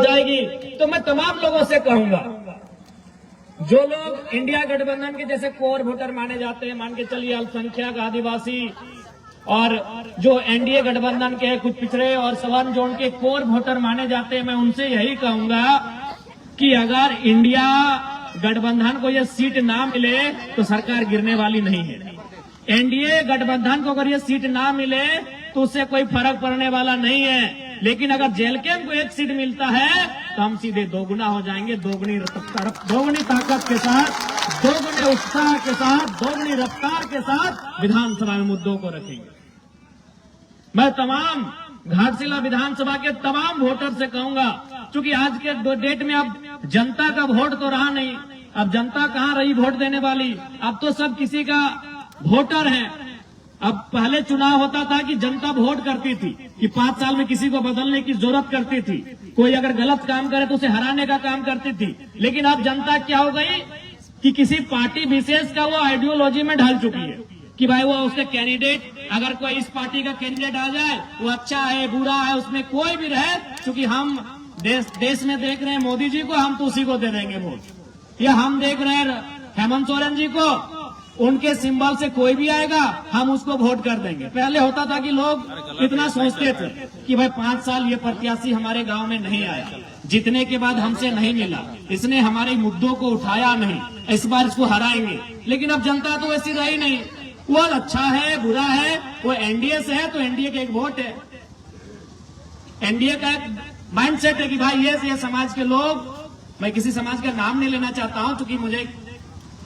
जीत जाएगी। तो मैं तमाम लोगों से कहूंगा, जो लोग इंडिया गठबंधन के जैसे कोर वोटर माने जाते हैं, मान के चलिए अल्पसंख्यक, आदिवासी, और जो एनडीए गठबंधन के कुछ पिछड़े और सवर्ण जोन के कोर वोटर माने जाते हैं, मैं उनसे यही कहूंगा कि अगर इंडिया गठबंधन को यह सीट ना मिले तो सरकार गिरने वाली नहीं है। एनडीए गठबंधन को अगर ये सीट ना मिले तो उससे कोई फर्क पड़ने वाला नहीं है। लेकिन अगर जेलकेम को एक सीट मिलता है तो हम सीधे दोगुना हो जाएंगे, दोगुनी ताकत के साथ, दोगुने उत्साह के साथ, दोगुनी रफ्तार के साथ विधानसभा में मुद्दों को रखेंगे। मैं तमाम घाटशिला विधानसभा के तमाम वोटर से कहूंगा, क्योंकि आज के डेट में अब जनता का वोट तो रहा नहीं, अब जनता कहाँ रही वोट देने वाली, अब तो सब किसी का वोटर है। अब पहले चुनाव होता था कि जनता वोट करती थी कि 5 साल में किसी को बदलने की जरूरत करती थी, कोई अगर गलत काम करे तो उसे हराने का काम करती थी। लेकिन अब जनता क्या हो गई कि किसी पार्टी विशेष का वो आइडियोलॉजी में ढल चुकी है कि भाई वो उसके कैंडिडेट, अगर कोई इस पार्टी का कैंडिडेट आ जाए वो अच्छा है बुरा है, उसमें कोई भी रहे, क्योंकि हम देश में देख रहे हैं मोदी जी को, हम तो उसी को दे देंगे वोट, या हम देख रहे हैं हेमंत सोरेन जी को, उनके सिंबल से कोई भी आएगा हम उसको वोट कर देंगे। पहले होता था कि लोग इतना सोचते थे कि भाई 5 साल ये प्रत्याशी हमारे गांव में नहीं आया, जीतने के बाद हमसे नहीं मिला, इसने हमारे मुद्दों को उठाया नहीं, इस बार इसको हराएंगे। लेकिन अब जनता तो ऐसी रही नहीं, वो अच्छा है बुरा है, वो एनडीए से है तो एनडीए का एक वोट है, एनडीए का एक माइंडसेट है कि भाई ये समाज के लोग, मैं किसी समाज का नाम नहीं लेना चाहता हूं क्योंकि मुझे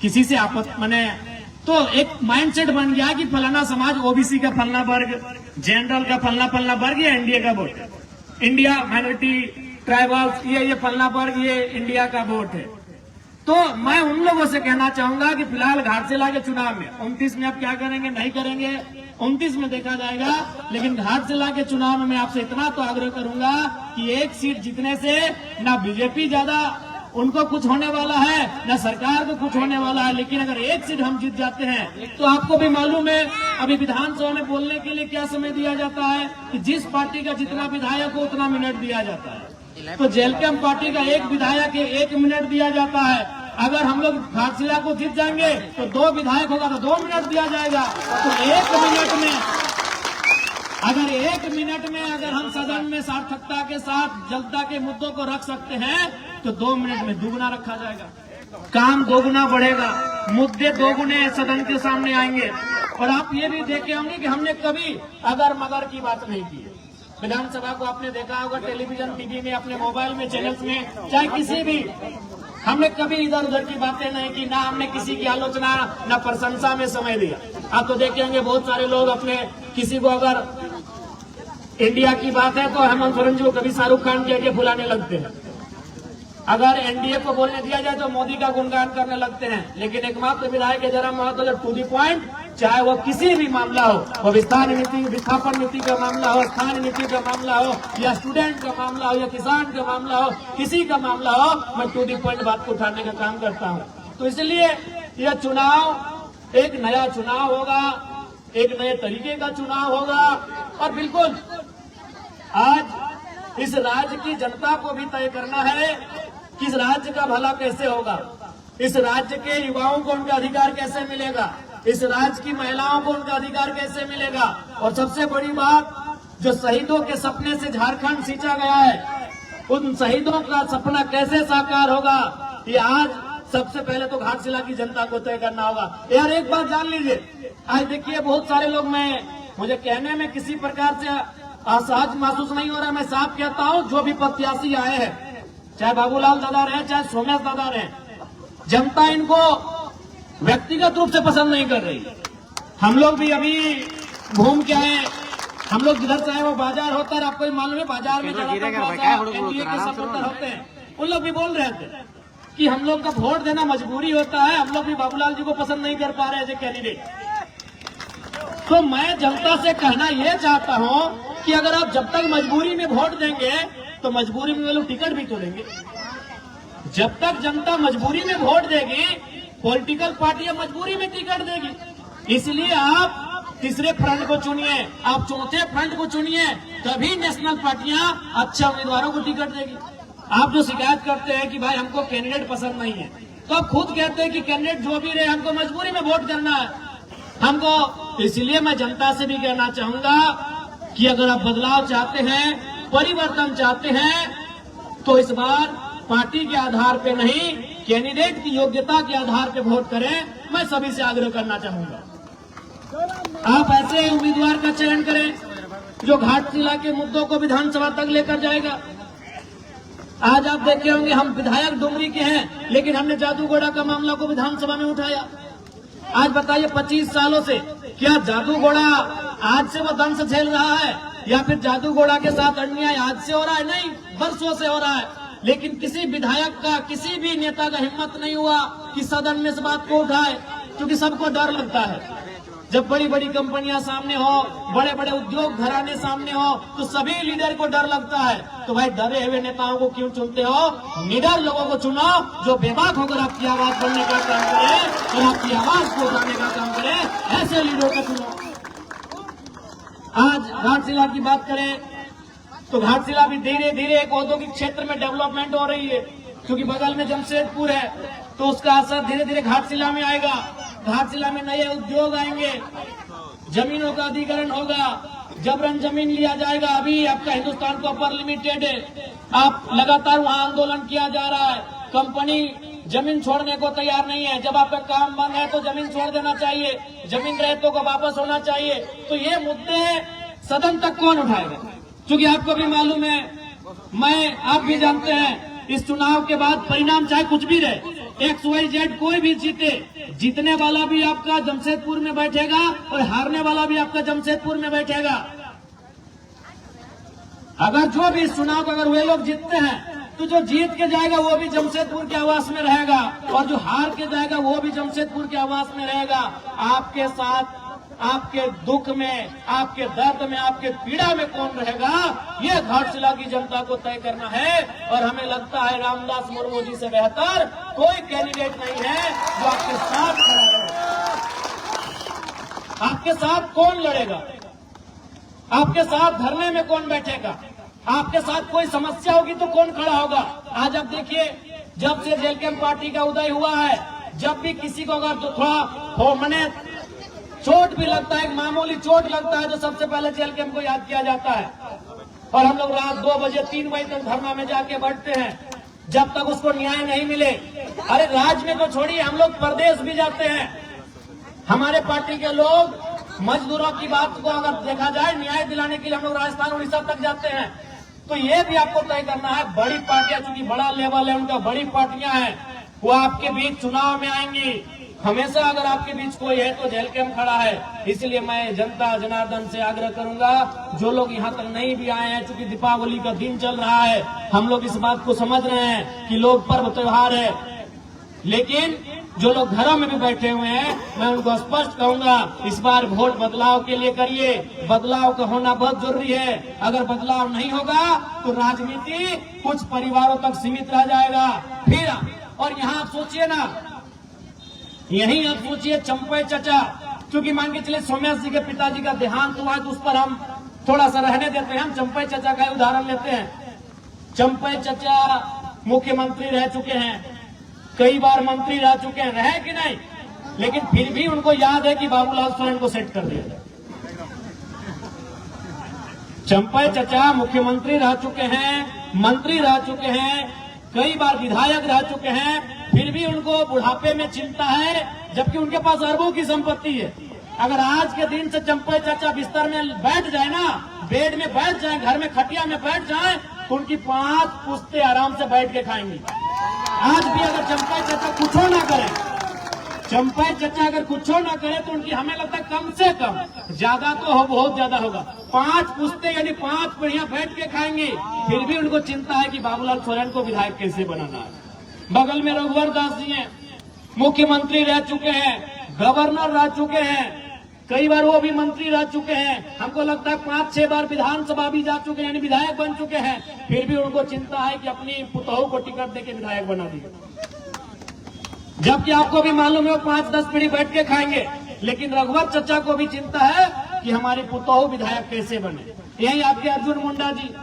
किसी से आपत्ति मैंने, तो एक माइंडसेट बन गया कि फलाना समाज ओबीसी का फलना वर्ग, जनरल का फलना वर्ग, ये इंडिया का वोट है, इंडिया माइनॉरिटी ट्राइबल्स ये फलना वर्ग, ये इंडिया का वोट है। तो मैं उन लोगों से कहना चाहूंगा कि फिलहाल घाटशिला के चुनाव में 29 में आप क्या करेंगे नहीं करेंगे 29 में देखा जाएगा, लेकिन घाटशिला के चुनाव में मैं आपसे इतना तो आग्रह करूंगा कि एक सीट जीतने से ना बीजेपी ज्यादा उनको कुछ होने वाला है, न सरकार को कुछ होने वाला है, लेकिन अगर एक सीट हम जीत जाते हैं तो आपको भी मालूम है अभी विधानसभा में बोलने के लिए क्या समय दिया जाता है कि जिस पार्टी का जितना विधायक हो उतना मिनट दिया जाता है। तो जेलकेम पार्टी का एक विधायक 1 मिनट दिया जाता है। अगर हम लोग घाटशिला को जीत जाएंगे तो 2 विधायक होगा तो 2 मिनट दिया जाएगा। तो 1 मिनट में अगर हम सदन में सार्थकता के साथ जनता के मुद्दों को रख सकते हैं तो 2 मिनट में दुगुना रखा जाएगा, काम दोगुना बढ़ेगा, मुद्दे दोगुने सदन के सामने आएंगे। और आप ये भी देखे होंगे कि हमने कभी अगर मगर की बात नहीं की है। विधानसभा को आपने देखा होगा टेलीविजन टीवी में, अपने मोबाइल में, चैनल्स में, चाहे किसी भी, हमने कभी इधर उधर की बातें नहीं की, ना हमने किसी की आलोचना ना प्रशंसा में समय दिया। आप तो देखे होंगे बहुत सारे लोग अपने किसी को अगर इंडिया की बात है तो हेमंत सोरेन जी को कभी शाहरुख खान के बुलाने लगते हैं, अगर एनडीए को बोलने दिया जाए तो मोदी का गुणगान करने लगते हैं। लेकिन एकमात्र विधायक के जरा महत्व टू दी पॉइंट, चाहे वो किसी भी मामला हो, वो विस्थापन नीति का मामला हो, स्थानीय नीति का मामला हो, या स्टूडेंट का मामला हो, या किसान का मामला हो, किसी का मामला हो, मैं टू दी पॉइंट बात को उठाने का काम करता हूँ। तो इसलिए यह चुनाव एक नया चुनाव होगा, एक नए तरीके का चुनाव होगा। और बिल्कुल आज इस राज्य की जनता को भी तय करना है कि इस राज्य का भला कैसे होगा, इस राज्य के युवाओं को उनका अधिकार कैसे मिलेगा, इस राज्य की महिलाओं को उनका अधिकार कैसे मिलेगा। और सबसे बड़ी बात, जो शहीदों के सपने से झारखंड सींचा गया है, उन शहीदों का सपना कैसे साकार होगा, ये आज सबसे पहले तो घाटशिला की जनता को तय करना होगा। यार एक बात जान लीजिए, आज देखिए बहुत सारे लोग, मुझे कहने में किसी प्रकार से असहज महसूस नहीं हो रहा, मैं साफ कहता हूँ, जो भी प्रत्याशी आए हैं, चाहे बाबूलाल दादा रहे, चाहे सोमेश दादा रहे, जनता इनको व्यक्तिगत रूप से पसंद नहीं कर रही। हम लोग भी अभी घूम के आए, हम लोग जिधर से आए वो बाजार होता है, आपको मालूम है बाजार में एनडीए के सपोर्टर होते हैं, उन लोग भी बोल रहे थे कि हम लोग का वोट देना मजबूरी होता है, हम लोग भी बाबूलाल जी को पसंद नहीं कर पा रहे हैं कैंडिडेट। तो मैं जनता से कहना यह चाहता हूं कि अगर आप जब तक मजबूरी में वोट देंगे तो मजबूरी में वे लोग टिकट भी तो देंगे। जब तक जनता मजबूरी में वोट देगी, पॉलिटिकल पार्टियां मजबूरी में टिकट देगी। इसलिए आप तीसरे फ्रंट को चुनिए, आप चौथे फ्रंट को चुनिए, तभी नेशनल पार्टियां अच्छे उम्मीदवारों को टिकट देगी। आप जो शिकायत करते हैं कि भाई हमको कैंडिडेट पसंद नहीं है, तो आप खुद कहते हैं कि कैंडिडेट जो भी रहे हमको मजबूरी में वोट करना है हमको। इसलिए मैं जनता से भी कहना चाहूंगा कि अगर आप बदलाव चाहते हैं, परिवर्तन चाहते हैं, तो इस बार पार्टी के आधार पे नहीं, कैंडिडेट की योग्यता के आधार पे वोट करें। मैं सभी से आग्रह करना चाहूंगा, आप ऐसे उम्मीदवार का चयन करें जो घाटशिला के मुद्दों को विधानसभा तक लेकर जाएगा। आज आप देखे होंगे हम विधायक डुमरी के हैं, लेकिन हमने जादूगोड़ा का मामला को विधानसभा में उठाया। आज बताइए 25 सालों से क्या जादूगोड़ा आज से वो दंश झेल रहा है, या फिर जादूगोड़ा के साथ अन्याय आज से हो रहा है? नहीं, वर्षों से हो रहा है। लेकिन किसी विधायक का, किसी भी नेता का हिम्मत नहीं हुआ कि सदन में इस बात को उठाए, क्योंकि सबको डर लगता है। जब बड़ी बड़ी कंपनियां सामने हो, बड़े बड़े उद्योग घराने सामने हो, तो सभी लीडर को डर लगता है। तो भाई डरे हुए नेताओं को क्यों चुनते हो? निडर लोगों को चुनो जो बेबाक होकर आपकी आवाज बनने का काम करे और आपकी आवाज को उठाने का काम करे। ऐसे लीडरों को चुनो। आज घाटशिला की बात करें तो घाटशिला भी धीरे धीरे एक औद्योगिक क्षेत्र में डेवलपमेंट हो रही है, क्योंकि बगल में जमशेदपुर है, तो उसका असर धीरे धीरे घाटशिला में आएगा। घाटशिला में नए उद्योग आएंगे, जमीनों का अधिग्रहण होगा, जबरन जमीन लिया जाएगा। अभी आपका हिंदुस्तान कॉपर लिमिटेड है, आप लगातार वहां आंदोलन किया जा रहा है, कंपनी जमीन छोड़ने को तैयार नहीं है। जब आपका काम बंद है तो जमीन छोड़ देना चाहिए, जमीन रहतों को वापस होना चाहिए। तो ये मुद्दे सदन तक कौन उठाएगा? क्योंकि आपको भी मालूम है, आप भी जानते हैं, इस चुनाव के बाद परिणाम चाहे कुछ भी रहे, XYZ कोई भी जीते, जीतने वाला भी आपका जमशेदपुर में बैठेगा और हारने वाला भी आपका जमशेदपुर में बैठेगा। अगर जो भी इस चुनाव को अगर वे लोग जीतते हैं, तो जो जीत के जाएगा वो भी जमशेदपुर के आवास में रहेगा, और जो हार के जाएगा वो भी जमशेदपुर के आवास में रहेगा। आपके साथ, आपके दुख में, आपके दर्द में, आपके पीड़ा में कौन रहेगा, ये घाटशिला की जनता को तय करना है। और हमें लगता है रामदास मुर्मू जी से बेहतर कोई कैंडिडेट नहीं है जो आपके साथ खड़ा रहे। आपके साथ कौन लड़ेगा? आपके साथ धरने में कौन बैठेगा? आपके साथ कोई समस्या होगी तो कौन खड़ा होगा? आज आप देखिए, जब से जेल कैंप पार्टी का उदय हुआ है, जब भी किसी को अगर तो थोड़ा मैंने चोट भी लगता है, एक मामूली चोट लगता है, तो सबसे पहले जेल कैंप को याद किया जाता है। और हम लोग रात 2 बजे 3 बजे तक धरना में जाके बैठते हैं, जब तक उसको न्याय नहीं मिले। अरे राज्य में तो छोड़िए, हम लोग प्रदेश भी जाते हैं। हमारे पार्टी के लोग मजदूरों की बात को अगर देखा जाए, न्याय दिलाने के लिए हम लोग राजस्थान, उड़ीसा तक जाते हैं। तो ये भी आपको तय करना है, बड़ी पार्टियां, चूंकि बड़ा लेवल है उनका, बड़ी पार्टियां हैं, वो आपके बीच चुनाव में आएंगी। हमेशा अगर आपके बीच कोई है तो जेल कैंप खड़ा है। इसलिए मैं जनता जनार्दन से आग्रह करूंगा, जो लोग यहाँ तक नहीं भी आए हैं, चूंकि दीपावली का दिन चल रहा है, हम लोग इस बात को समझ रहे हैं कि लोग पर्व त्योहार है, लेकिन जो लोग घरों में भी बैठे हुए हैं, मैं उनको स्पष्ट कहूंगा, इस बार वोट बदलाव के लिए करिए। बदलाव का होना बहुत जरूरी है। अगर बदलाव नहीं होगा तो राजनीति कुछ परिवारों तक सीमित रह जाएगा। फिर और यहाँ आप सोचिए ना, यही आप सोचिए चंपई चचा, क्योंकि मान के चले सोम्या जी के पिताजी का देहांत हुआ है, तो उस पर हम थोड़ा सा रहने देते हैं। हम चंपई चचा का उदाहरण लेते हैं। चंपई चचा मुख्यमंत्री रह चुके हैं, कई बार मंत्री रह चुके हैं, रहे कि नहीं, लेकिन फिर भी उनको याद है कि बाबूलाल सोरेन को सेट कर दिया जाए। चंपई चचा मुख्यमंत्री रह चुके हैं, मंत्री रह चुके हैं, कई बार विधायक रह चुके हैं, फिर भी उनको बुढ़ापे में चिंता है, जबकि उनके पास अरबों की संपत्ति है। अगर आज के दिन से चंपई चाचा बिस्तर में बैठ जाए ना, बेड में बैठ जाए, घर में खटिया में बैठ जाए, तो उनकी 5 पुश्ते आराम से बैठ के खाएंगी। आज भी अगर चंपई चाचा कुछ ना करें, चंपई चाचा अगर कुछ ना करे, तो उनकी हमें लगता है कम से कम, ज्यादा तो हो, बहुत ज्यादा होगा, 5 पुश्ते यानी 5 पीढ़ियां बैठ के खाएंगी। फिर भी उनको चिंता है कि बाबूलाल सोरेन को विधायक कैसे बनाना है। बगल में रघुवर दास जी हैं, मुख्यमंत्री रह चुके हैं, गवर्नर रह चुके हैं, कई बार वो भी मंत्री रह चुके हैं। हमको लगता है 5-6 बार विधानसभा भी जा चुके हैं, यानी विधायक बन चुके हैं। फिर भी उनको चिंता है कि अपनी पुतोहू को टिकट देके विधायक बना दिए, जबकि आपको भी मालूम है वो 5-10 पीढ़ी बैठ के खाएंगे। लेकिन रघुवर चचा को भी चिंता है कि हमारी पुतोहू विधायक कैसे बने। यही आपके अर्जुन मुंडा जी,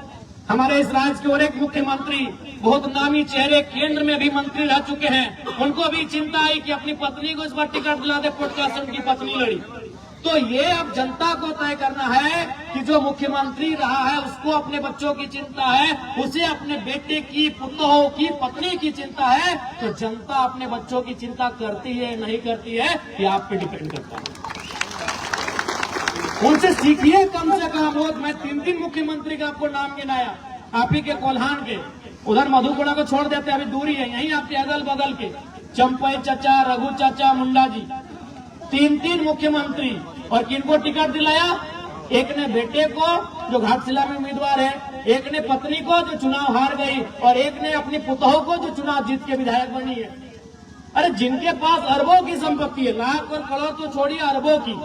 हमारे इस राज्य के और एक मुख्यमंत्री बहुत नामी चेहरे केंद्र में भी मंत्री रह चुके हैं, उनको भी चिंता आई कि अपनी पत्नी को इस बार टिकट दिला दे, पॉडकास्ट उनकी पत्नी लड़ी। तो ये अब जनता को तय करना है कि जो मुख्यमंत्री रहा है उसको अपने बच्चों की चिंता है, उसे अपने बेटे की, पुतों की, पत्नी की चिंता है, तो जनता अपने बच्चों की चिंता करती है नहीं करती है ये आप पे डिपेंड करता है। उनसे सीखिए कम से कम। वो मैं 3 मुख्यमंत्री का आपको नाम गिनाया, आप ही के कोल्हान के, उधर मधुपुरा को छोड़ देते, अभी दूरी है, यहीं आपके अगल बगल के चंपई चाचा, रघु चाचा, मुंडा जी, 3 मुख्यमंत्री। और किनको टिकट दिलाया? एक ने बेटे को जो घाटशिला में उम्मीदवार है, एक ने पत्नी को जो चुनाव हार गई, और एक ने अपनी पुतोह को जो चुनाव जीत के विधायक बनी है। अरे जिनके पास अरबों की संपत्ति है, लाख और करोड़ तो छोड़िए, अरबों की,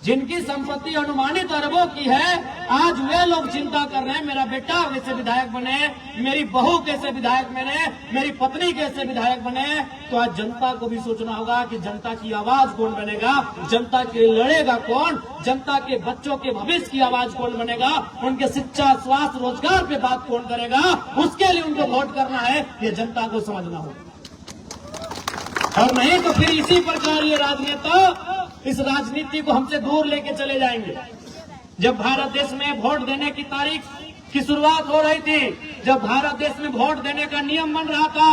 जिनकी संपत्ति अनुमानित अरबों की है, आज वे लोग चिंता कर रहे हैं मेरा बेटा कैसे विधायक बने, मेरी बहू कैसे विधायक बने, मेरी पत्नी कैसे विधायक बने। तो आज जनता को भी सोचना होगा कि जनता की आवाज कौन बनेगा, जनता के लड़ेगा कौन, जनता के बच्चों के भविष्य की आवाज कौन बनेगा, उनके शिक्षा, स्वास्थ्य, रोजगार पे बात कौन करेगा, उसके लिए उनको वोट करना है, ये जनता को समझना होगा। और नहीं तो फिर इसी प्रकार ये राजनेता इस राजनीति को हमसे दूर लेके चले जाएंगे। जब भारत देश में वोट देने की तारीख की शुरुआत हो रही थी, जब भारत देश में वोट देने का नियम बन रहा था,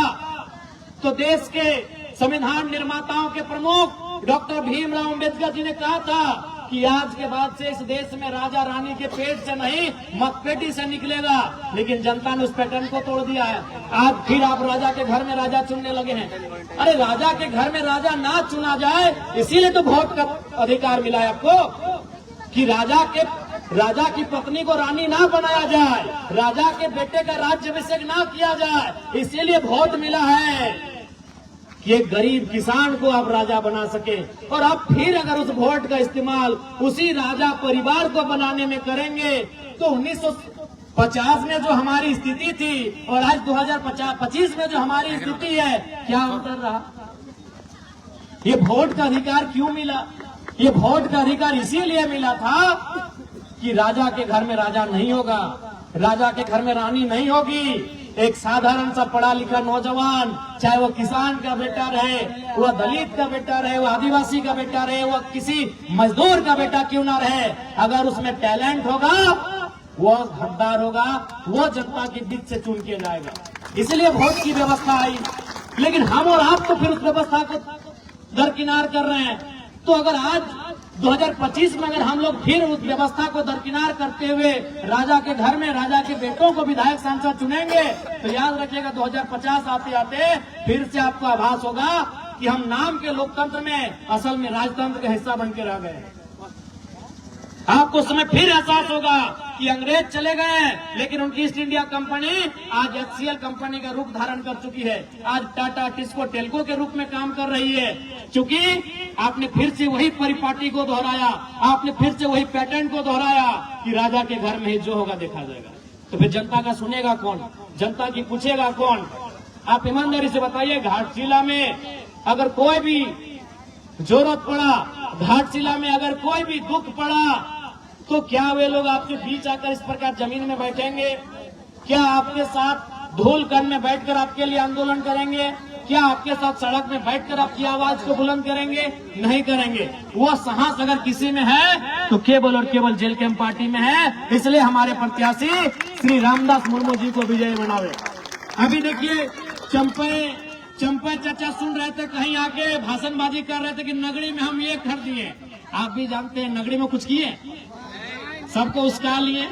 तो देश के संविधान निर्माताओं के प्रमुख डॉक्टर भीमराव अम्बेडकर जी ने कहा था कि आज के बाद से इस देश में राजा रानी के पेट से नहीं, मतपेटी से निकलेगा। लेकिन जनता ने उस पैटर्न को तोड़ दिया है। आज फिर आप राजा के घर में राजा चुनने लगे हैं। अरे राजा के घर में राजा ना चुना जाए, इसीलिए तो वोट का अधिकार मिला है आपको कि राजा की पत्नी को रानी ना बनाया जाए, राजा के बेटे का राज्याभिषेक ना किया जाए, इसीलिए वोट मिला है कि एक गरीब किसान को आप राजा बना सके। और आप फिर अगर उस वोट का इस्तेमाल उसी राजा परिवार को बनाने में करेंगे, तो 1950 में जो हमारी स्थिति थी और आज 2025 में जो हमारी स्थिति है, क्या अंतर रहा? ये वोट का अधिकार क्यों मिला? ये वोट का अधिकार इसीलिए मिला था कि राजा के घर में राजा नहीं होगा, राजा के घर में रानी नहीं होगी। एक साधारण सा पढ़ा लिखा नौजवान, चाहे वो किसान का बेटा रहे, वह दलित का बेटा रहे, वह आदिवासी का बेटा रहे, वह किसी मजदूर का बेटा क्यों ना रहे, अगर उसमें टैलेंट होगा, वो हकदार होगा, वो जनता के बीच से चुन के जाएगा। इसलिए वोट की व्यवस्था आई। लेकिन हम और आप तो फिर उस व्यवस्था को दरकिनार कर रहे हैं। तो अगर आज 2025 में अगर हम लोग फिर उस व्यवस्था को दरकिनार करते हुए राजा के घर में राजा के बेटों को विधायक सांसद चुनेंगे, तो याद रखिएगा 2050 आते आते फिर से आपको आभास होगा कि हम नाम के लोकतंत्र में असल में राजतंत्र का हिस्सा बन के रह गए। आपको उस समय फिर एहसास होगा कि अंग्रेज चले गए, लेकिन उनकी ईस्ट इंडिया कंपनी आज HCL कंपनी का रूप धारण कर चुकी है। आज टाटा, टिस्को, टेल्को के रूप में काम कर रही है। क्योंकि आपने फिर से वही परिपाटी को दोहराया, आपने फिर से वही पैटर्न को दोहराया कि राजा के घर में ही जो होगा देखा जाएगा। तो फिर जनता का सुनेगा कौन, जनता की पूछेगा कौन? आप ईमानदारी से बताइए, घाटशिला में अगर कोई भी जरूरत पड़ा, घाटशिला में अगर कोई भी दुख पड़ा, तो क्या वे लोग आपके बीच आकर इस प्रकार जमीन में बैठेंगे? क्या आपके साथ धूल कण में बैठकर आपके लिए आंदोलन करेंगे? क्या आपके साथ सड़क में बैठकर आपकी आवाज को बुलंद करेंगे? नहीं करेंगे। वो साहस अगर किसी में है तो केवल और केवल जेल कैंप पार्टी में है। इसलिए हमारे प्रत्याशी श्री रामदास मुर्मू जी को विजयी बनावे। अभी देखिए, चंपई चाचा सुन रहे थे, कहीं आके भाषणबाजी कर रहे थे कि नगरी में हम ये कर दिए। आप भी जानते हैं नगरी में कुछ किए, सबको उसका लिए।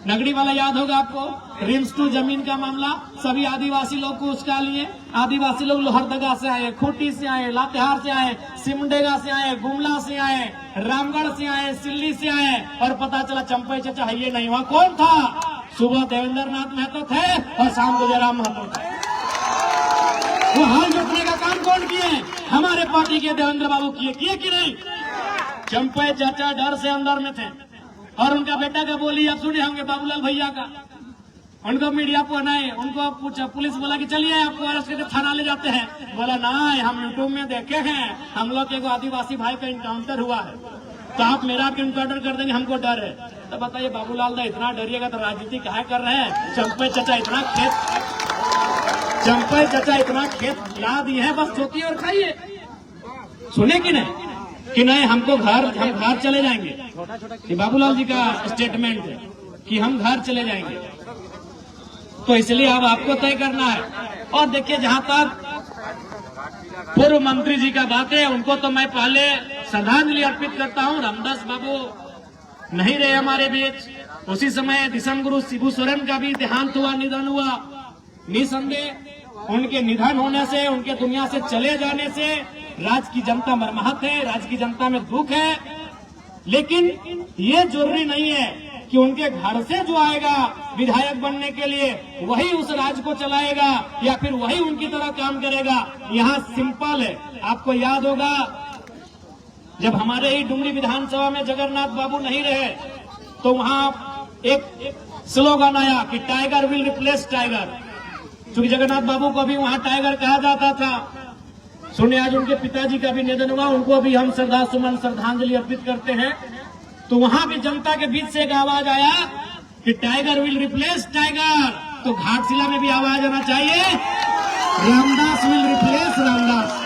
नगरी वाला याद होगा आपको, रिम्स टू जमीन का मामला, सभी आदिवासी लोग को उसका लिए। आदिवासी लोग लोहरदगा से आए, खूंटी से आए, लातेहार से आए, सिमडेगा से आए, गुमला से आए, रामगढ़ से आए, सिल्ली से आए, और पता चला चंपई चाचा ये नहीं हुआ। कौन था? सुबह देवेंद्र नाथ महतो थे और शाम को जयराम महतो थे। वो हाल जोड़ने का काम कौन किए? हमारे पार्टी के देवेंद्र बाबू किए कि नहीं? चंपई चाचा डर से अंदर में थे, और उनका बेटा का बोली आप सुने होंगे, बाबूलाल भैया का। उनको मीडिया पर बनाए, उनको पूछा, पुलिस बोला कि चलिए आपको अरेस्ट करके थाना ले जाते हैं। बोला ना, हम यूट्यूब में देखे हैं, हम लोग के आदिवासी भाई का इनकाउंटर हुआ है, तो आप मेरा भी इनकाउंटर कर देंगे, हमको डर है। तो बताइए बाबूलाल दा इतना डरिएगा तो राजनीति काहे कर रहे हैं? चंपे चचा इतना खेत ला दिए हैं, बस सोचिए और खाइए। सुने कि नहीं हम घर चले जाएंगे। ये बाबूलाल जी का स्टेटमेंट है कि हम घर चले जाएंगे, तो इसलिए अब आपको तय करना है। और देखिए, जहां तक पूर्व मंत्री जी का बात है, उनको तो मैं पहले श्रद्धांजलि अर्पित करता हूं। रामदास बाबू नहीं रहे हमारे बीच। उसी समय दिसम गुरु शिबू सोरेन का भी देहांत हुआ, निधन हुआ। निसंदेह उनके निधन होने से, उनके दुनिया से चले जाने से राज्य की जनता मर्माहत है, राज्य की जनता में दुख है। लेकिन ये जरूरी नहीं है कि उनके घर से जो आएगा विधायक बनने के लिए वही उस राज्य को चलाएगा या फिर वही उनकी तरह काम करेगा। यहाँ सिंपल है। आपको याद होगा जब हमारे ही डुमरी विधानसभा में जगन्नाथ बाबू नहीं रहे तो वहाँ एक स्लोगन आया कि टाइगर विल रिप्लेस टाइगर। क्योंकि जगन्नाथ बाबू को भी वहाँ टाइगर कहा जाता था। सुनिए, आज उनके पिताजी का भी निधन हुआ, उनको भी हम श्रद्धांजलि अर्पित करते हैं। तो वहां भी जनता के बीच से एक आवाज आया कि टाइगर विल रिप्लेस टाइगर। तो घाटशिला में भी आवाज आना चाहिए, रामदास विल रिप्लेस रामदास।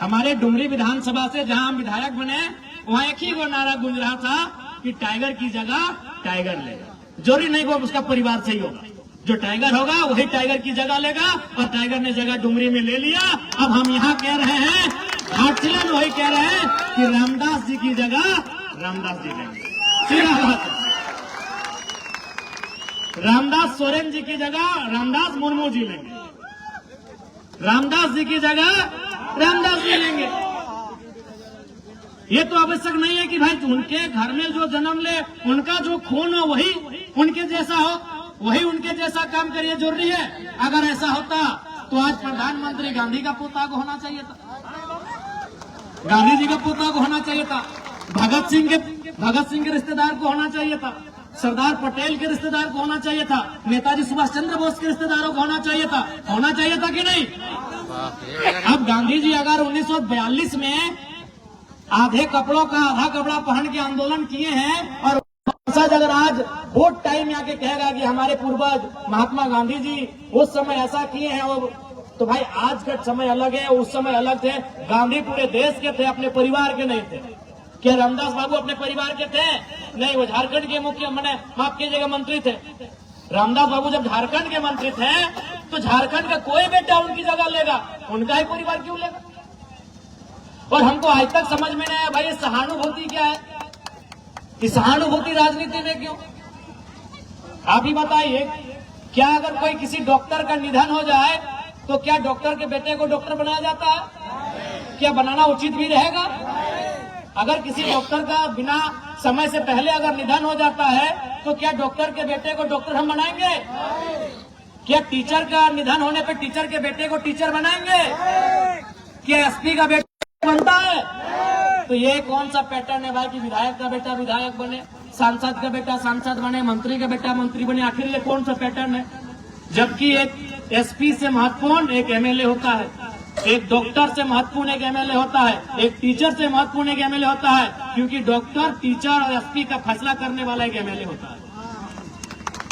हमारे डुमरी विधानसभा से जहां हम विधायक बने, वहां एक ही वो नारा गूंज रहा था कि टाइगर की जगह टाइगर लेगा। जरूरी नहीं वो उसका परिवार से ही होगा, जो टाइगर होगा वही टाइगर की जगह लेगा। और टाइगर ने जगह डुमरी में ले लिया। अब हम यहाँ कह रहे हैं, घाटशिला में वही कह रहे हैं कि रामदास जी की जगह रामदास जी लेंगे। सीधा बात है। रामदास सोरेन जी की जगह रामदास मुर्मू जी लेंगे, रामदास जी की जगह रामदास जी लेंगे। ये तो आवश्यक नहीं है कि भाई उनके घर में जो जन्म ले, उनका जो खून हो वही उनके जैसा हो, वही उनके जैसा काम करिए। जरूरी है? अगर ऐसा होता तो आज प्रधानमंत्री गांधी का पोता को होना चाहिए था, गांधी जी का पोता को होना चाहिए था, भगत सिंह के रिश्तेदार को होना चाहिए था, सरदार पटेल के रिश्तेदार को होना चाहिए था, नेताजी सुभाष चंद्र बोस के रिश्तेदारों को होना चाहिए था कि नहीं? अब गांधी जी अगर 1942 में आधे कपड़ों का आधा कपड़ा पहन के आंदोलन किए हैं और अगर आज वोट टाइम आके कहेगा कि हमारे पूर्वज महात्मा गांधी जी उस समय ऐसा किए हैं, तो भाई आज का समय अलग है, उस समय अलग थे। गांधी पूरे देश के थे, अपने परिवार के नहीं थे। क्या रामदास बाबू अपने परिवार के थे? नहीं, वो झारखंड के माफ कीजिएगा मंत्री थे। रामदास बाबू जब झारखंड के मंत्री थे तो झारखंड का कोई बेटा उनकी जगह लेगा, उनका ही परिवार क्यों लेगा? और हमको आज तक समझ में नहीं आया भाई, सहानुभूति क्या है? इस सहानुभूति राजनीति में क्यों? आप ही बताइए, क्या अगर कोई किसी डॉक्टर का निधन हो जाए तो क्या डॉक्टर के बेटे को डॉक्टर बनाया जाता है? क्या बनाना उचित भी रहेगा? अगर किसी डॉक्टर का बिना समय से पहले अगर निधन हो जाता है तो क्या डॉक्टर के बेटे को डॉक्टर हम बनाएंगे? क्या टीचर का निधन होने पर टीचर के बेटे को टीचर बनाएंगे? क्या एसपी का बेटा बनता है? तो ये कौन सा पैटर्न है भाई कि विधायक का बेटा विधायक बने, सांसद का बेटा सांसद बने, मंत्री का बेटा मंत्री बने? आखिर ये कौन सा पैटर्न है? जबकि एक एसपी से महत्वपूर्ण एक एमएलए होता है, एक डॉक्टर से महत्वपूर्ण एक एमएलए होता है, एक टीचर से महत्वपूर्ण एक एमएलए होता है, क्योंकि डॉक्टर, टीचर और एसपी का फैसला करने वाला एक एमएलए होता है।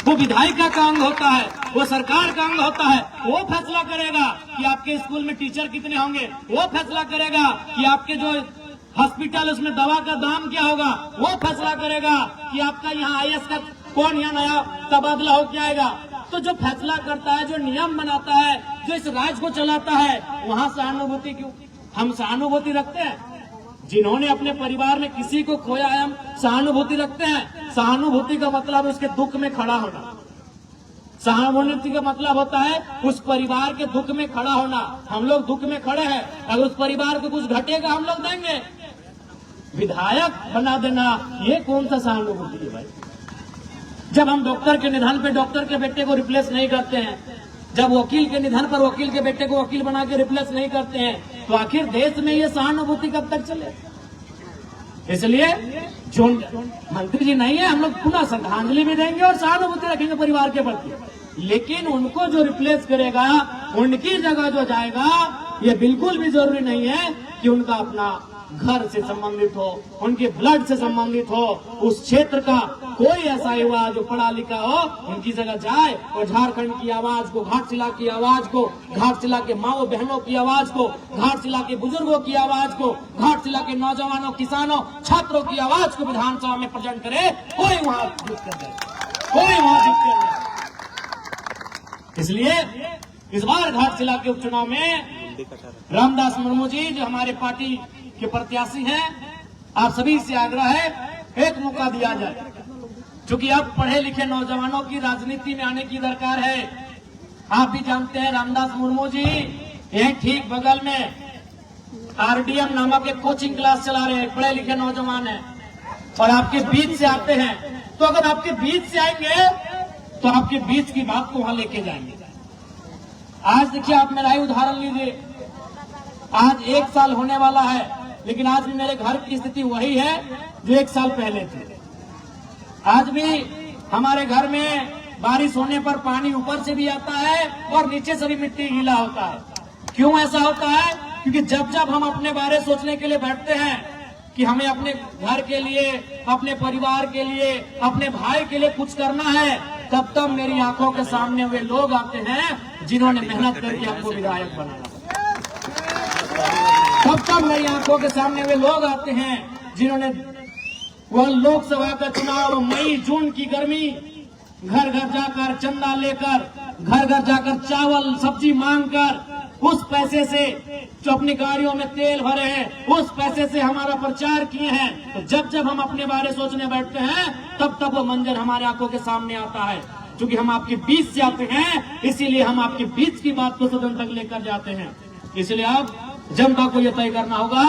वो विधायिका का अंग होता है, वो सरकार का अंग होता है। वो फैसला करेगा कि आपके स्कूल में टीचर कितने होंगे, वो फैसला करेगा कि आपके जो हॉस्पिटल उसमें दवा का दाम क्या होगा, वो फैसला करेगा कि आपका यहाँ आईएएस का कौन यहाँ नया तबादला हो के आएगा। तो जो फैसला करता है, जो नियम बनाता है, जो इस राज्य को चलाता है, वहाँ सहानुभूति क्यों? हम सहानुभूति रखते हैं? जिन्होंने अपने परिवार में किसी को खोया है, हम सहानुभूति रखते हैं। सहानुभूति का मतलब उसके दुख में खड़ा होना। सहानुभूति का मतलब होता है उस परिवार के दुख में खड़ा होना। हम लोग दुख में खड़े हैं, अगर उस परिवार को कुछ घटेगा हम लोग देंगे। विधायक बना देना, ये कौन सा सहानुभूति है भाई? जब हम डॉक्टर के निधन पे डॉक्टर के बेटे को रिप्लेस नहीं करते हैं, जब वकील के निधन पर वकील के बेटे को वकील बना के रिप्लेस नहीं करते हैं, तो आखिर देश में ये सहानुभूति कब तक चले? इसलिए जो मंत्री जी नहीं है, हम लोग पुनः श्रद्धांजलि भी देंगे और सहानुभूति रखेंगे परिवार के प्रति। लेकिन उनको जो रिप्लेस करेगा, उनकी जगह जो जाएगा, ये बिल्कुल भी जरूरी नहीं है कि उनका अपना घर से संबंधित हो, उनके ब्लड से संबंधित हो, उस क्षेत्र का कोई ऐसा युवा जो पढ़ा लिखा हो उनकी जगह जाए और झारखंड की आवाज को, घाटशिला की आवाज को, घाटशिला के माओ बहनों की आवाज को, घाटशिला के बुजुर्गों की आवाज को, घाटशिला के नौजवानों, किसानों, छात्रों की आवाज को विधानसभा में प्रेजेंट करे। कोई वहां जीत कर जाए, कोई वहां जीत कर जाए। इसलिए इस बार घाटशिला के उपचुनाव में रामदास मुर्मू जी जो हमारे पार्टी के प्रत्याशी हैं, आप सभी से आग्रह है एक मौका दिया जाए, क्योंकि अब पढ़े लिखे नौजवानों की राजनीति में आने की दरकार है। आप भी जानते हैं रामदास मुर्मू जी यही ठीक बगल में RDM नामक एक कोचिंग क्लास चला रहे हैं, पढ़े लिखे नौजवान हैं और आपके बीच से आते हैं। तो अगर आपके बीच से आएंगे तो आपके बीच की बात को वहां लेके जाएंगे। आज देखिए, आप मेरा ही उदाहरण लीजिए, आज 1 साल होने वाला है, लेकिन आज भी मेरे घर की स्थिति वही है जो 1 साल पहले थी। आज भी हमारे घर में बारिश होने पर पानी ऊपर से भी आता है और नीचे से भी मिट्टी गीला होता है। क्यों ऐसा होता है? क्योंकि जब जब हम अपने बारे सोचने के लिए बैठते हैं कि हमें अपने घर के लिए, अपने परिवार के लिए, अपने भाई के लिए कुछ करना है, तब तब मेरी आंखों के सामने वे लोग आते हैं जिन्होंने मेहनत करके हमको विधायक बनाया। तब तब मेरी आंखों के सामने वे लोग आते हैं जिन्होंने वह लोकसभा का चुनाव मई जून की गर्मी, घर घर जाकर चंदा लेकर, घर घर जाकर चावल सब्जी मांगकर, उस पैसे से जो अपनी गाड़ियों में तेल भरे हैं, उस पैसे से हमारा प्रचार किए हैं। तो जब जब हम अपने बारे सोचने बैठते हैं तब तब वो मंजर हमारे आंखों के सामने आता है। क्योंकि हम आपके बीच से आते हैं, इसीलिए हम आपके बीच की बात को सदन तक लेकर जाते हैं। इसलिए अब जनता को यह तय करना होगा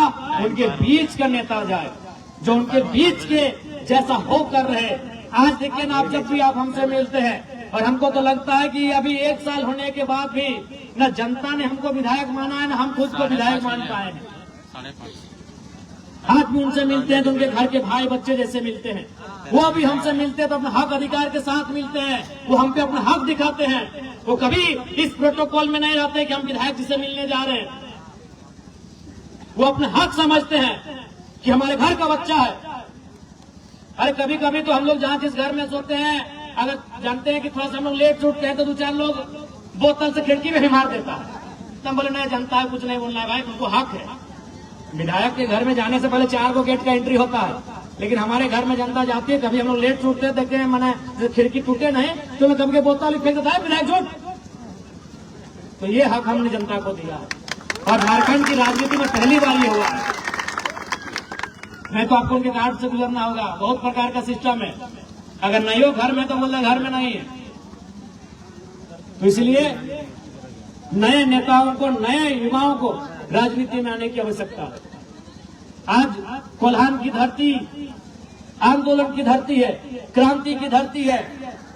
उनके बीच का नेता जाए जो उनके बीच के जैसा हो कर रहे। आज देखिए ना, आप जब भी आप हमसे मिलते हैं और हमको तो लगता है कि अभी 1 साल होने के बाद भी न जनता ने हमको विधायक माना है, न हम खुद को विधायक मान पाए हैं। आज भी उनसे मिलते हैं तो उनके घर के भाई बच्चे जैसे मिलते हैं। वो भी हमसे मिलते हैं तो अपने हक अधिकार के साथ मिलते हैं, वो हम पे अपना हक दिखाते हैं। वो कभी इस प्रोटोकॉल में नहीं रहते कि हम विधायक जी से मिलने जा रहे हैं। वो अपने हक समझते हैं कि हमारे घर का बच्चा है। अरे कभी कभी तो हम लोग जहाँ जिस घर में सोते हैं, अगर जानते हैं कि थोड़ा सा हम लोग लेट उठते हैं तो 2-4 लोग बोतल से खिड़की में भी मार देता है। तब बोले नहीं, जनता है, कुछ नहीं बोलना है भाई, उनको हक है। विधायक के घर में जाने से पहले 4 गेट का एंट्री होता है, लेकिन हमारे घर में जनता जाती है, कभी हम लोग लेट उठते देखते हैं, मैंने खिड़की टूटे नहीं तो मैं कभी बोतल फेंक देता है विधायक झूठ। तो ये हक हमने जनता को दिया है और झारखंड की राजनीति में पहली बार ये हुआ है। नहीं तो आपको उनके कार्ड से गुजरना होगा। बहुत प्रकार का सिस्टम है, अगर नहीं हो घर में तो बोलना घर में नहीं है। तो इसलिए नए नेताओं को, नए युवाओं को राजनीति में आने की आवश्यकता है। आज कोल्हान की धरती आंदोलन की धरती है, क्रांति की धरती है,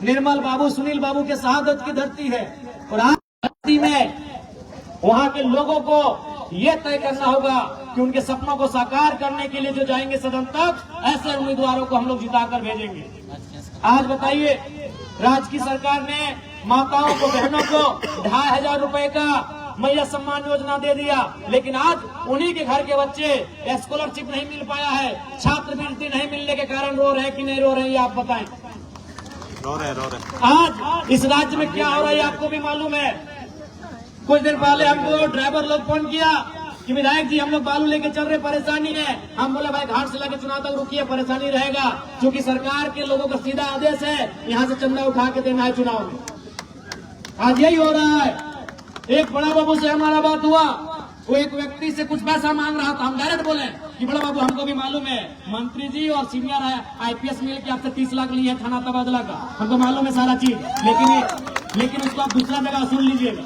निर्मल बाबू, सुनील बाबू के शहादत की धरती है। और आज धरती में वहां के लोगों को यह तय करना होगा कि उनके सपनों को साकार करने के लिए जो जाएंगे सदन तक, ऐसे उम्मीदवारों को हम लोग जिताकर भेजेंगे। आज बताइए, राज्य की सरकार ने माताओं को, बहनों को 2500 रुपए का मैया सम्मान योजना दे दिया, लेकिन आज उन्हीं के घर के बच्चे स्कॉलरशिप नहीं मिल पाया है, छात्रवृत्ति नहीं मिलने के कारण रो रहे हैं कि नहीं रो रहे हैं, ये आप बताएं। रो रहे। आज इस राज्य में क्या हो रहा है आपको भी मालूम है। कुछ दिन पहले हमको ड्राइवर लोग फोन किया कि विधायक जी हम लोग बालू लेके चल रहे, परेशानी है। हम बोले भाई घाटशिला के चुनाव तक रुकिए, परेशानी रहेगा, क्योंकि सरकार के लोगों का सीधा आदेश है यहाँ से चंदा उठा के देना है चुनाव में। आज यही हो रहा है। एक बड़ा बाबू से हमारा बात हुआ, वो एक व्यक्ति से कुछ पैसा मांग रहा था। हम डायरेक्ट बोले कि बड़ा बाबू हमको भी मालूम है, मंत्री जी और सीनियर IPS मिल के आपसे 30 लाख लिए थाना तबादला का, हमको मालूम है सारा चीज, लेकिन उसको आप दूसरा जगह सुन लीजिएगा।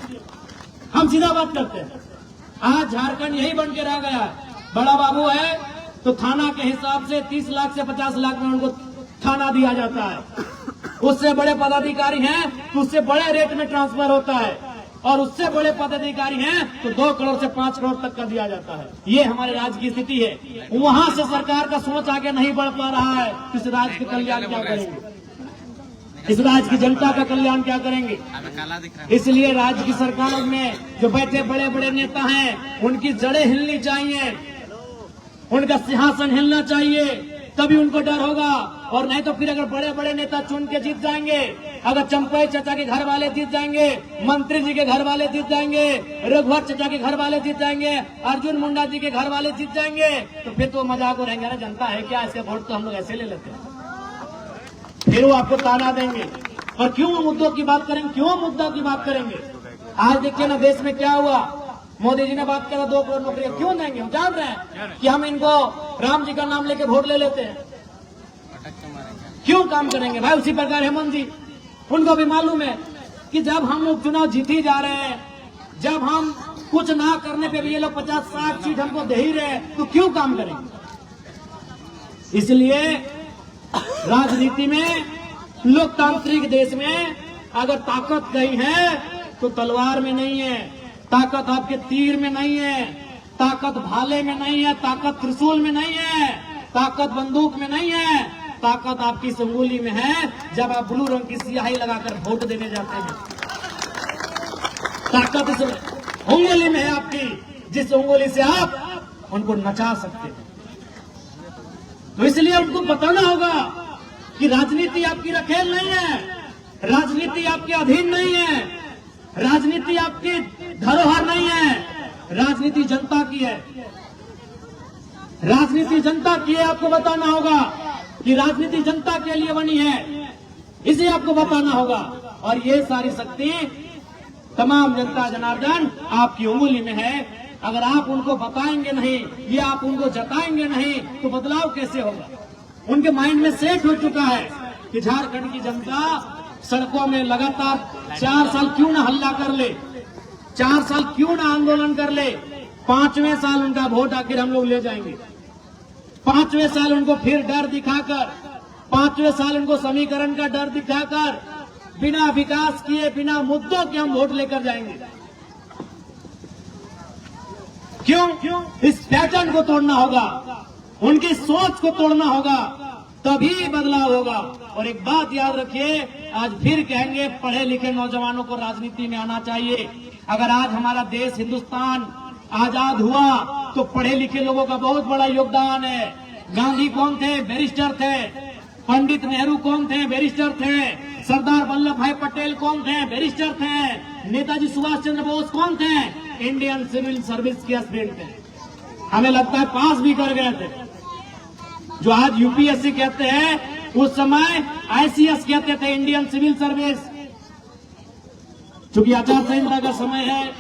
हम सीधा बात करते हैं। आज झारखंड यही बन के रह गया है। बड़ा बाबू है तो थाना के हिसाब से 30 लाख से 50 लाख में उनको थाना दिया जाता है। उससे बड़े पदाधिकारी हैं तो उससे बड़े रेट में ट्रांसफर होता है, और उससे बड़े पदाधिकारी हैं तो 2 करोड़ से 5 करोड़ तक का दिया जाता है। ये हमारे राज्य की स्थिति है। वहां से सरकार का सोच आगे नहीं बढ़ पा रहा है। इस राज्य के कल्याण क्या करेंगे, इस राज्य की जनता का कल्याण क्या करेंगे। इसलिए राज्य की सरकार में जो बैठे बड़े बड़े नेता हैं, उनकी जड़ें हिलनी चाहिए। उनका सिंहासन हिलना चाहिए, तभी उनको डर होगा। और नहीं तो फिर अगर बड़े बड़े नेता चुन के जीत जाएंगे, अगर चंपई चाचा के घर वाले जीत जाएंगे, मंत्री जी के घर वाले जीत जाएंगे, रघुवर चाचा के घर वाले जीत जाएंगे, अर्जुन मुंडा जी के घर वाले जीत जाएंगे, तो फिर तो मजाक हो रहेंगे ना, जनता है क्या, इसके वोट तो हम लोग ऐसे ले लेते हैं। फिर वो आपको ताना देंगे। और क्यों मुद्दों की बात करेंगे, क्यों मुद्दा की बात करेंगे? आज देखिए ना देश में क्या हुआ, मोदी जी ने बात करा 2 करोड़ नौकरियां क्यों देंगे? हम जान रहे हैं कि हम इनको राम जी का नाम लेके वोट ले लेते हैं, क्यों काम करेंगे भाई? उसी प्रकार हेमंत जी, उनको भी मालूम है कि जब हम लोग चुनाव जीत ही जा रहे हैं, जब हम कुछ ना करने पे भी ये लोग 50-60 सीट हमको दे ही रहे हैं, तो क्यों काम करेंगे? इसलिए राजनीति में, लोकतांत्रिक देश में अगर ताकत कहीं है तो तलवार में नहीं है, ताकत आपके तीर में नहीं है, ताकत भाले में नहीं है, ताकत त्रिशूल में नहीं है, ताकत बंदूक में नहीं है, ताकत आपकी इस उंगली में है जब आप ब्लू रंग की स्याही लगाकर वोट देने जाते हैं। ताकत इस उंगली में है आपकी, जिस उंगली से आप उनको नचा सकते हैं। तो इसलिए उनको बताना होगा कि राजनीति आपकी रखेल नहीं है, राजनीति आपके अधीन नहीं है, राजनीति आपकी धरोहर नहीं है, राजनीति जनता की है, राजनीति जनता की है। आपको बताना होगा कि राजनीति जनता के लिए बनी है, इसे आपको बताना होगा। और ये सारी शक्ति तमाम जनता जनार्दन आपकी उंगली में है। अगर आप उनको बताएंगे नहीं, ये आप उनको जताएंगे नहीं, तो बदलाव कैसे होगा? उनके माइंड में सेट हो चुका है कि झारखंड की जनता सड़कों में लगातार 4 साल क्यों ना हल्ला कर ले, 4 साल क्यों ना आंदोलन कर ले, 5वें साल उनका वोट आखिर हम लोग ले जाएंगे। 5वें साल उनको फिर डर दिखाकर, 5वें साल उनको समीकरण का डर दिखाकर, बिना विकास किए, बिना मुद्दों के हम वोट लेकर जाएंगे। क्यों? इस पैटर्न को तोड़ना होगा, उनकी सोच को तोड़ना होगा, तभी बदलाव होगा। और एक बात याद रखिए, आज फिर कहेंगे पढ़े लिखे नौजवानों को राजनीति में आना चाहिए। अगर आज हमारा देश हिंदुस्तान आजाद हुआ तो पढ़े लिखे लोगों का बहुत बड़ा योगदान है। गांधी कौन थे? बैरिस्टर थे। पंडित नेहरू कौन थे? बैरिस्टर थे। सरदार वल्लभ भाई पटेल कौन थे? बैरिस्टर थे। नेताजी सुभाष चंद्र बोस कौन थे? इंडियन सिविल सर्विस के एस्पिरेंट थे। हमें लगता है पास भी कर गए थे। जो आज यूपीएससी कहते हैं, उस समय आईसीएस कहते थे, इंडियन सिविल सर्विस। चूंकि आचार संहिता का समय है,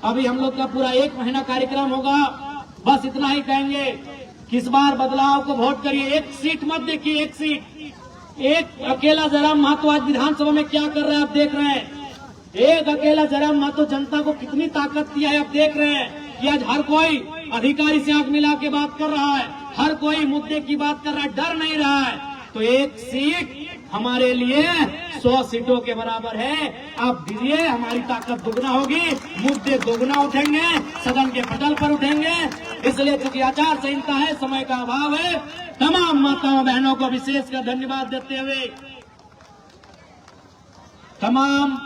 अभी हम लोग का पूरा 1 महीना कार्यक्रम होगा। बस इतना ही कहेंगे कि इस बार बदलाव को वोट करिए। 1 सीट मत देखिए, 1 सीट, एक अकेला जयराम महतो आज विधानसभा में क्या कर रहे हैं आप देख रहे हैं। एक अकेला जयराम महतो जनता को कितनी ताकत दिया है आप देख रहे हैं कि आज हर कोई अधिकारी से आंख मिला के बात कर रहा है, हर कोई मुद्दे की बात कर रहा है, डर नहीं रहा है। तो 1 सीट हमारे लिए 100 सीटों के बराबर है। आप दीजिए, हमारी ताकत दुगना होगी, मुद्दे दोगुना उठेंगे, सदन के पटल पर उठेंगे। इसलिए चूंकि आचार संहिता है, समय का अभाव है, तमाम माताओं बहनों को विशेषकर धन्यवाद देते हुए, तमाम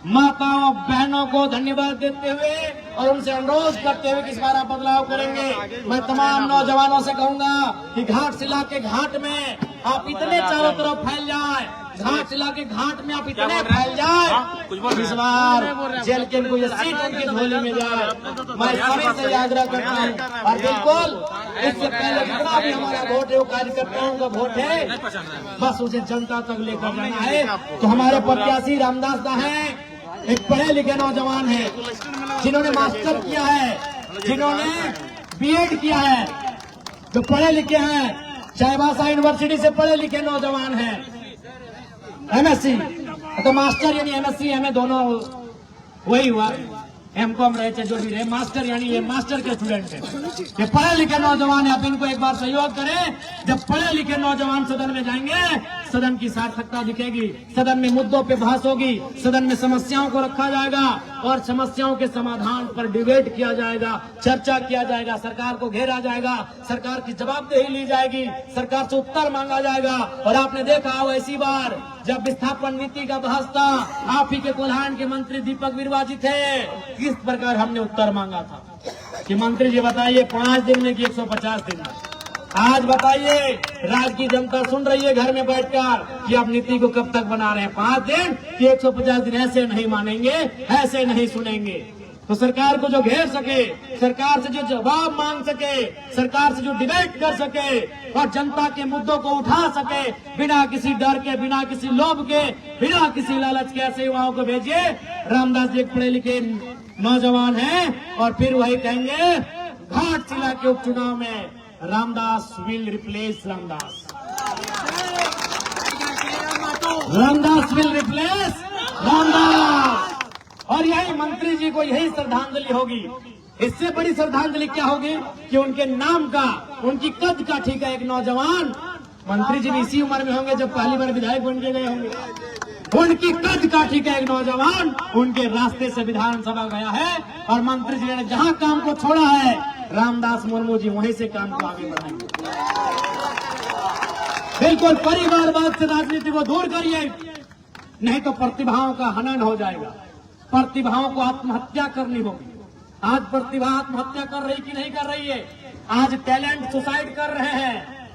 माताओं बहनों को धन्यवाद देते हुए और उनसे अनुरोध करते हुए कि इस बार आप बदलाव करेंगे। मैं तमाम नौजवानों से कहूंगा कि घाट सिला के घाट में आप इतने चारों तरफ फैल जाए, घाट सिला के घाट में आप इतने फैल जाए, इस बार जेल के इनको ये सीट उनकी झोली में जाए। मैं सभी से आग्रह करता हूँ। और बिल्कुल इससे पहले जितना भी हमारा वोट है, वो कार्यकर्ताओं का वोट है, बस उसे जनता तक लेकर जाना है। तो हमारे प्रत्याशी रामदास दा है, एक पढ़े लिखे नौजवान है, जिन्होंने मास्टर किया है, जिन्होंने बीएड किया है, जो पढ़े लिखे हैं, चाईबासा यूनिवर्सिटी से पढ़े लिखे नौजवान हैं, एमएससी, तो मास्टर यानी एमएससी एमए दोनों वही हुआ, एमकॉम रहे थे, जो भी रहे, मास्टर यानी ये मास्टर के स्टूडेंट है। ये पढ़े लिखे नौजवान है, आप इनको एक बार सहयोग करें। जब पढ़े लिखे नौजवान सदन में जाएंगे, सदन की सार्थकता दिखेगी, सदन में मुद्दों पे बहस होगी, सदन में समस्याओं को रखा जाएगा और समस्याओं के समाधान पर डिबेट किया जाएगा, चर्चा किया जाएगा, सरकार को घेरा जाएगा, सरकार की जवाबदेही ली जाएगी, सरकार से उत्तर मांगा जाएगा। और आपने देखा हो ऐसी बार जब विस्थापन नीति का बहस था, आप ही के कोल्हान के मंत्री दीपक बिरुवा जी थे, किस प्रकार हमने उत्तर मांगा था। कि मंत्री जी बताइए 5 दिन में कि 150 दिन में? आज बताइए, राज्य की जनता सुन रही है घर में बैठकर कि आप नीति को कब तक बना रहे हैं, 5 दिन कि 150 दिन? ऐसे नहीं मानेंगे, ऐसे नहीं सुनेंगे। तो सरकार को जो घेर सके, सरकार से जो जवाब मांग सके, सरकार से जो डिबेट कर सके और जनता के मुद्दों को उठा सके बिना किसी डर के, बिना किसी लोभ के, बिना किसी लालच के, ऐसे युवाओं को भेजिए। रामदास जी पढ़े लिखे नौजवान हैं और फिर वही कहेंगे घाटशिला के उपचुनाव में Ramdas will replace Ramdas, Ramdas will replace Ramdas. और यही मंत्री जी को यही श्रद्धांजलि होगी। इससे बड़ी श्रद्धांजलि क्या होगी कि उनके नाम का, उनकी कद का ठीक है एक नौजवान, मंत्री जी भी इसी उम्र में होंगे जब पहली बार विधायक बन के गए होंगे, उनकी कद का ठीक है एक नौजवान उनके रास्ते से विधानसभा गया है और मंत्री जी ने जहां काम को छोड़ा है, रामदास मुर्मू जी वहीं से काम को आगे बढ़ाएंगे। बिल्कुल परिवारवाद से राजनीति को दूर करिए, नहीं तो प्रतिभाओं का हनन हो जाएगा, प्रतिभाओं को आत्महत्या करनी होगी। आज प्रतिभा आत्महत्या कर रही कि नहीं कर रही है? आज टैलेंट सुसाइड कर रहे हैं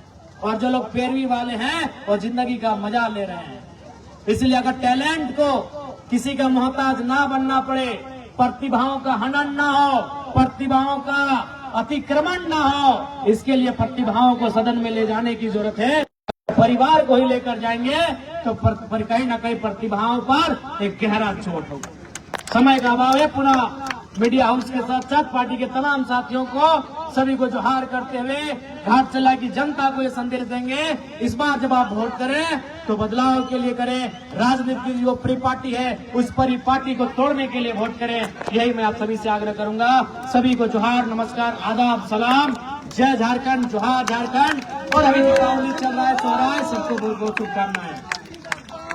और जो लोग पैरवी वाले हैं वो जिंदगी का मजा ले रहे हैं। इसलिए अगर टैलेंट को किसी का मोहताज ना बनना पड़े, प्रतिभाओं का हनन ना हो, प्रतिभाओं का अतिक्रमण ना हो, इसके लिए प्रतिभाओं को सदन में ले जाने की जरूरत है। परिवार को ही लेकर जाएंगे तो कहीं ना कहीं प्रतिभाओं पर एक गहरा चोट होगा। समय का अभाव है। पुनः मीडिया हाउस के साथ साथ पार्टी के तमाम साथियों को, सभी को जोहार करते हुए घाटशिला की जनता को ये संदेश देंगे, इस बार जब आप वोट करें तो बदलाव के लिए करें, राजनीति की जो परी पार्टी है उस परी पार्टी को तोड़ने के लिए वोट करें। यही मैं आप सभी से आग्रह करूंगा। सभी को जोहार, नमस्कार, आदाब, सलाम, जय झारखंड, जोहार झारखंड। और अभी दीपावली चल रहा है, सोहराय, सबको बहुत बहुत शुभकामनाएं।